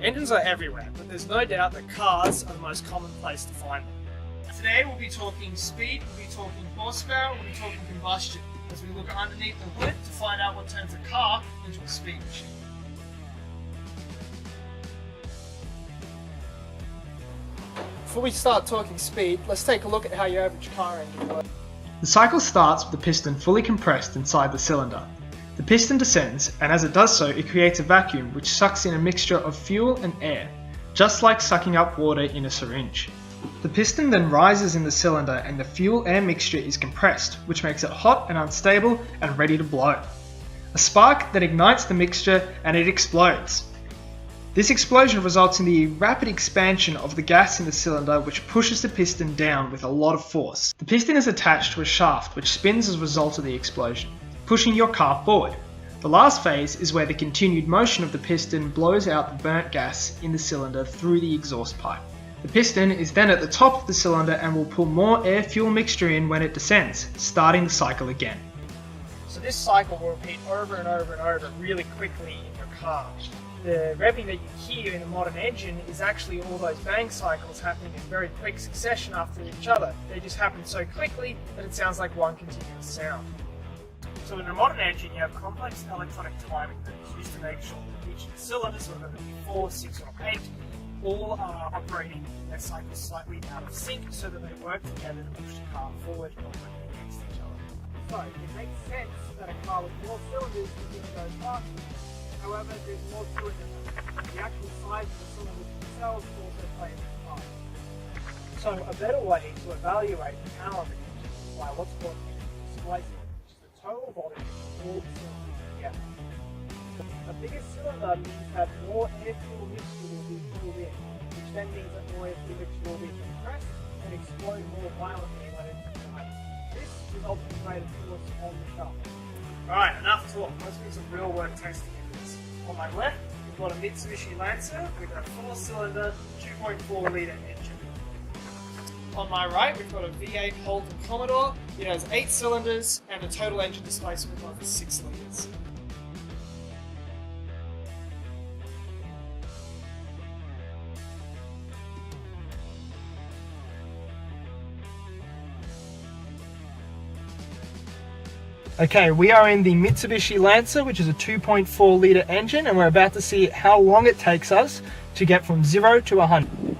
Engines are everywhere, but there's no doubt that cars are the most common place to find them. Today we'll be talking speed, we'll be talking horsepower, we'll be talking combustion, as we look underneath the hood to find out what turns a car into a speed machine. Before we start talking speed, let's take a look at how your average car engine works. The cycle starts with the piston fully compressed inside the cylinder. The piston descends, and as it does so, it creates a vacuum which sucks in a mixture of fuel and air, just like sucking up water in a syringe. The piston then rises in the cylinder and the fuel-air mixture is compressed, which makes it hot and unstable and ready to blow. A spark then ignites the mixture and it explodes. This explosion results in the rapid expansion of the gas in the cylinder, which pushes the piston down with a lot of force. The piston is attached to a shaft which spins as a result of the explosion, pushing your car forward. The last phase is where the continued motion of the piston blows out the burnt gas in the cylinder through the exhaust pipe. The piston is then at the top of the cylinder and will pull more air-fuel mixture in when it descends, starting the cycle again. So this cycle will repeat over and over and over really quickly in your car. The revving that you hear in a modern engine is actually all those bang cycles happening in very quick succession after each other. They just happen so quickly that it sounds like one continuous sound. So in a modern engine you have complex electronic timing that is used to make sure that each of the cylinders, whether it be 4, 6 or 8, all are operating their cycles slightly out of sync so that they work together to push the car forward or against each other. So it makes sense that a car with more cylinders is going to go faster. However, there's more to it than that. The actual size of the cylinders themselves also play a part. So a better way to evaluate the power of an engine is by what's called displacement, which is the total volume of all the cylinders together. A bigger cylinder means that more air-fuel mixture will be pulled in, which then means that more air-fuel mixture will be compressed and explode more violently when it's ignited. This results in greater force on the shaft. Alright, enough talk. Let's do some real work testing of this. On my left, we've got a Mitsubishi Lancer with a 4-cylinder, 2.4 litre engine. On my right, we've got a V8 Holden Commodore. It has 8 cylinders and a total engine displacement of 6 litres. Okay, we are in the Mitsubishi Lancer, which is a 2.4 litre engine, and we're about to see how long it takes us to get from 0 to 100.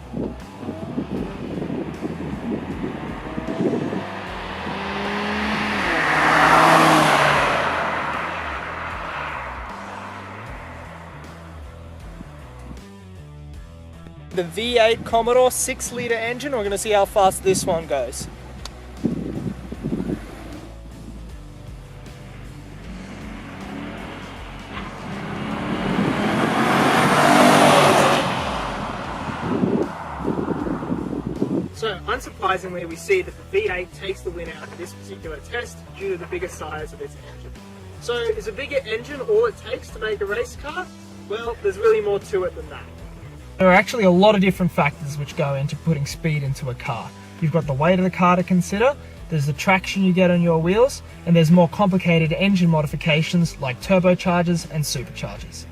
The V8 Commodore 6 litre engine, we're going to see how fast this one goes. So, unsurprisingly, we see that the V8 takes the win out of this particular test due to the bigger size of its engine. So, is a bigger engine all it takes to make a race car? Well, there's really more to it than that. There are actually a lot of different factors which go into putting speed into a car. You've got the weight of the car to consider, there's the traction you get on your wheels, and there's more complicated engine modifications like turbochargers and superchargers.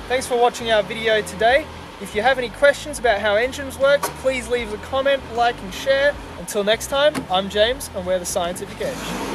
Thanks for watching our video today. If you have any questions about how engines work, please leave a comment, like and share. Until next time, I'm James and we're the Scientific Edge.